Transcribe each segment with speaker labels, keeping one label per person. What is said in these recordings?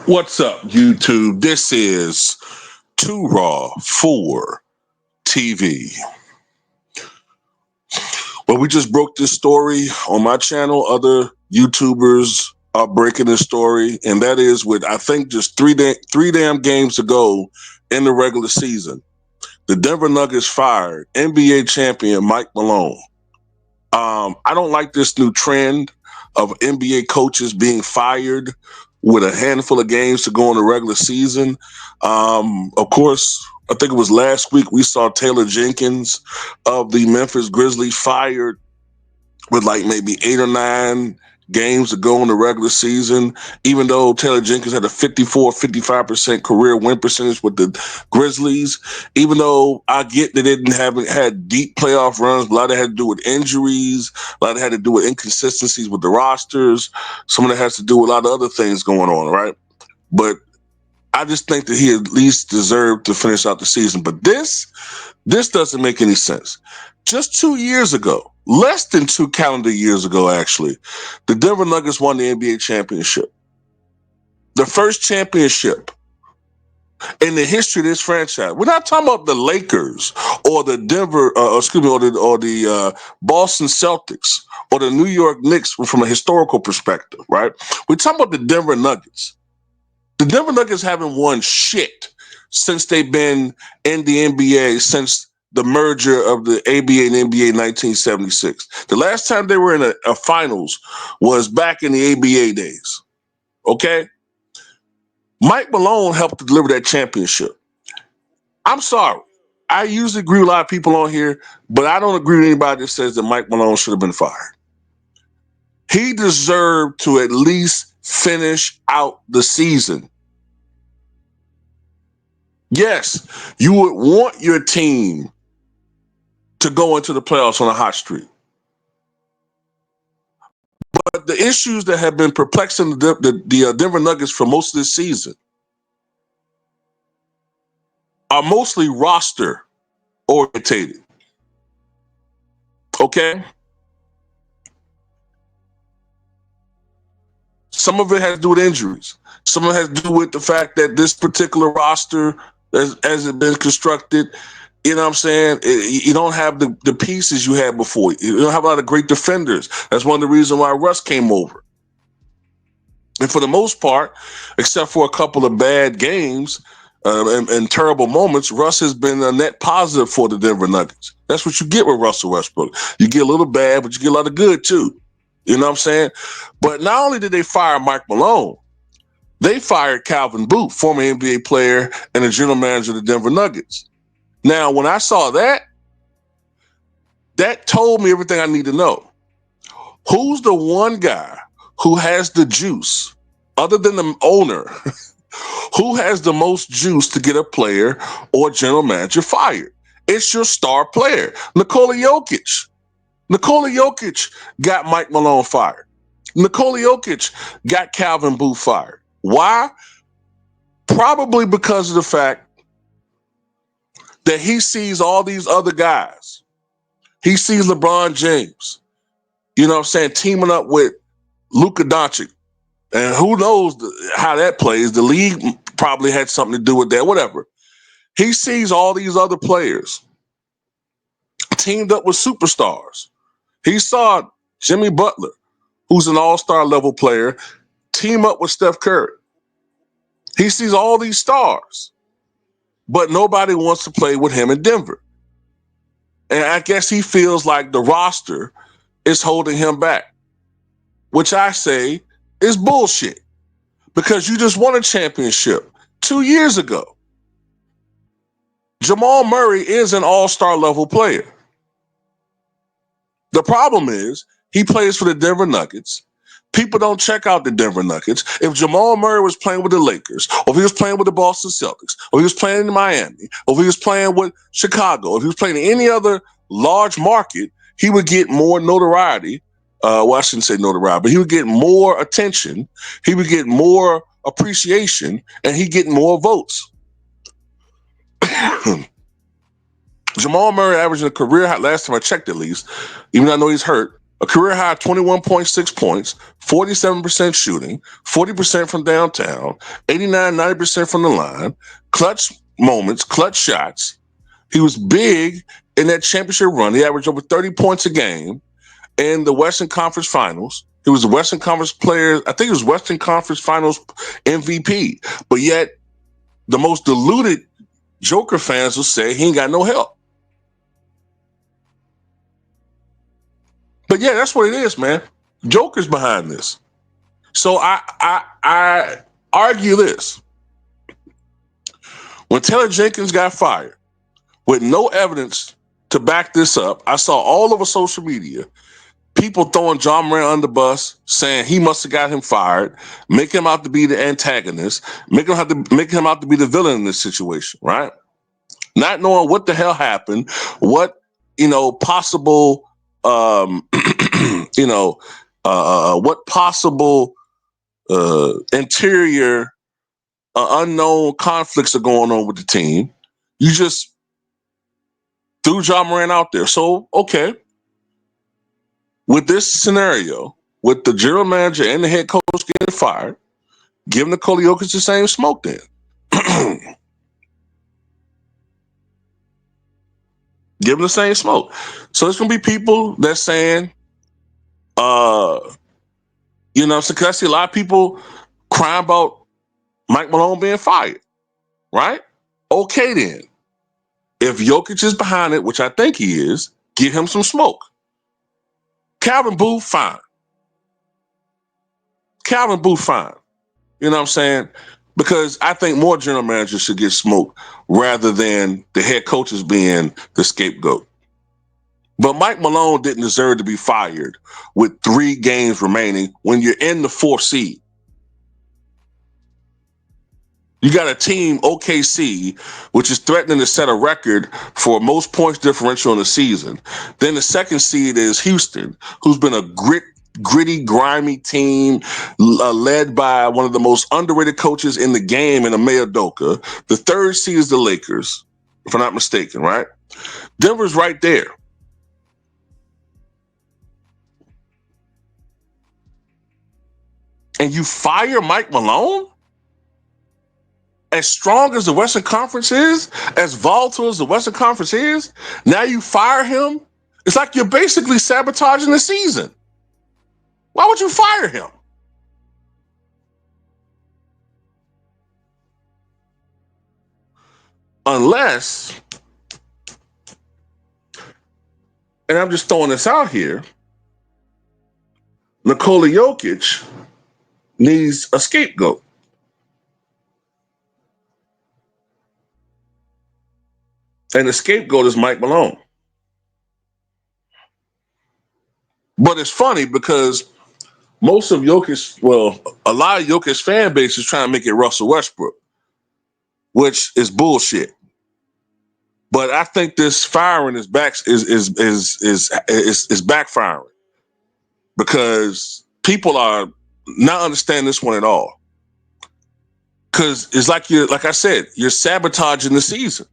Speaker 1: What's up, YouTube? This is Too Raw for TV. Well, we just broke this story on my channel. Other YouTubers are breaking this story, and that is with, I think, just three damn games to go in the regular season. The Denver Nuggets fired NBA champion Mike Malone. I don't like this new trend of NBA coaches being fired with a handful of games to go in the regular season. Of course, I think it was last week we saw Taylor Jenkins of the Memphis Grizzlies fired with like maybe 8 or 9 games to go in the regular season, even though Taylor Jenkins had a 55% career win percentage with the Grizzlies. Even though I get that they haven't had deep playoff runs, a lot of it had to do with injuries, a lot of it had to do with inconsistencies with the rosters. Some of it has to do with a lot of other things going on, right? But I just think that he at least deserved to finish out the season. But this doesn't make any sense. Just 2 years ago, less than 2 calendar years ago, actually, the Denver Nuggets won the NBA championship. The first championship in the history of this franchise. We're not talking about the Lakers or the Boston Celtics or the New York Knicks from a historical perspective, right? We're talking about the Denver Nuggets. The Denver Nuggets haven't won shit since they've been in the NBA since the merger of the ABA and NBA in 1976. The last time they were in a finals was back in the ABA days. Okay? Mike Malone helped to deliver that championship. I'm sorry. I usually agree with a lot of people on here, but I don't agree with anybody that says that Mike Malone should have been fired. He deserved to at least finish out the season. Yes, you would want your team to go into the playoffs on a hot streak. But the issues that have been perplexing the Denver Nuggets for most of this season are mostly roster orientated. Okay? Some of it has to do with injuries. Some of it has to do with the fact that this particular roster, as it been constructed, you know what I'm saying? You don't have the pieces you had before. You don't have a lot of great defenders. That's one of the reasons why Russ came over. And for the most part, except for a couple of bad games and terrible moments, Russ has been a net positive for the Denver Nuggets. That's what you get with Russell Westbrook. You get a little bad, but you get a lot of good too. You know what I'm saying? But not only did they fire Mike Malone, they fired Calvin Booth, former NBA player and the general manager of the Denver Nuggets. Now, when I saw that told me everything I need to know. Who's the one guy who has the juice, other than the owner, who has the most juice to get a player or general manager fired? It's your star player, Nikola Jokic. Nikola Jokic got Mike Malone fired. Nikola Jokic got Calvin Booth fired. Why? Probably because of the fact that he sees all these other guys. He sees LeBron James, you know what I'm saying, teaming up with Luka Doncic. And who knows how that plays. The league probably had something to do with that, whatever. He sees all these other players teamed up with superstars. He saw Jimmy Butler, who's an all-star level player, team up with Steph Curry. He sees all these stars, but nobody wants to play with him in Denver. And I guess he feels like the roster is holding him back, which I say is bullshit, because you just won a championship 2 years ago. Jamal Murray is an all-star level player. The problem is he plays for the Denver Nuggets. People don't check out the Denver Nuggets. If Jamal Murray was playing with the Lakers, or if he was playing with the Boston Celtics, or if he was playing in Miami, or if he was playing with Chicago, or if he was playing in any other large market, he would get more notoriety. Well, I shouldn't say notoriety, but he would get more attention. He would get more appreciation, and he'd get more votes. Jamal Murray averaging a career high, last time I checked at least, even though I know he's hurt, a career high 21.6 points, 47% shooting, 40% from downtown, 89-90% from the line, clutch moments, clutch shots. He was big in that championship run. He averaged over 30 points a game in the Western Conference Finals. He was a Western Conference player. I think he was Western Conference Finals MVP. But yet, the most deluded Joker fans will say he ain't got no help. But yeah, that's what it is, man. Joker's behind this. So I argue this. When Taylor Jenkins got fired, with no evidence to back this up, I saw all over social media people throwing John Moran under the bus, saying he must have got him fired, making him out to be the antagonist, making him out to be the villain in this situation, right? Not knowing what the hell happened, what possible what possible interior unknown conflicts are going on with the team. You just threw John Moran out there. So, okay, with this scenario, with the general manager and the head coach getting fired, give Nikola Jokic the same smoke then. Give him the same smoke. So there's going to be people that's saying, because I see a lot of people crying about Mike Malone being fired, right? Okay, then. If Jokic is behind it, which I think he is, give him some smoke. Calvin Booth, fine. Calvin Booth, fine. You know what I'm saying? Because I think more general managers should get smoked rather than the head coaches being the scapegoat. But Mike Malone didn't deserve to be fired with 3 games remaining when you're in the 4th seed. You got a team, OKC, which is threatening to set a record for most points differential in the season. Then the 2nd seed is Houston, who's been a gritty, grimy team led by one of the most underrated coaches in the game in Ime Udoka. The 3rd seed is the Lakers, if I'm not mistaken, right? Denver's right there. And you fire Mike Malone? As strong as the Western Conference is, as volatile as the Western Conference is, now you fire him? It's like you're basically sabotaging the season. Why would you fire him? Unless, and I'm just throwing this out here, Nikola Jokic needs a scapegoat. And the scapegoat is Mike Malone. But it's funny because most of Jokic, a lot of Jokic's fan base is trying to make it Russell Westbrook, which is bullshit. But I think this firing is backfiring because people are not understanding this one at all. Because it's like I said, you're sabotaging the season.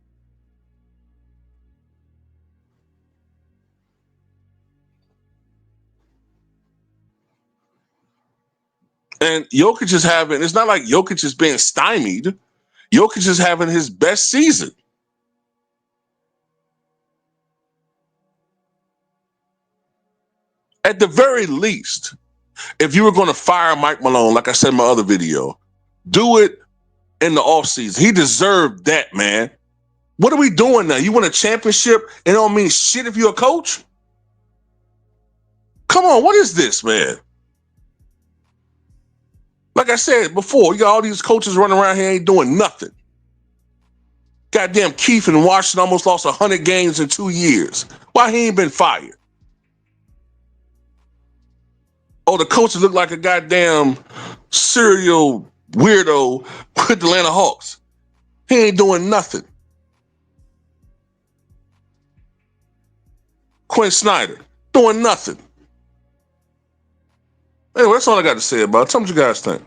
Speaker 1: And Jokic is it's not like Jokic is being stymied. Jokic is having his best season. At the very least, if you were going to fire Mike Malone, like I said in my other video, do it in the offseason. He deserved that, man. What are we doing now? You win a championship and it don't mean shit if you're a coach? Come on, what is this, man? Like I said before, you got all these coaches running around here ain't doing nothing. Goddamn Keith in Washington almost lost 100 games in 2 years. Why he ain't been fired? Oh, the coaches look like a goddamn serial weirdo with the Atlanta Hawks. He ain't doing nothing. Quinn Snyder. doing nothing. Anyway, that's all I got to say about it. Tell me what you guys think.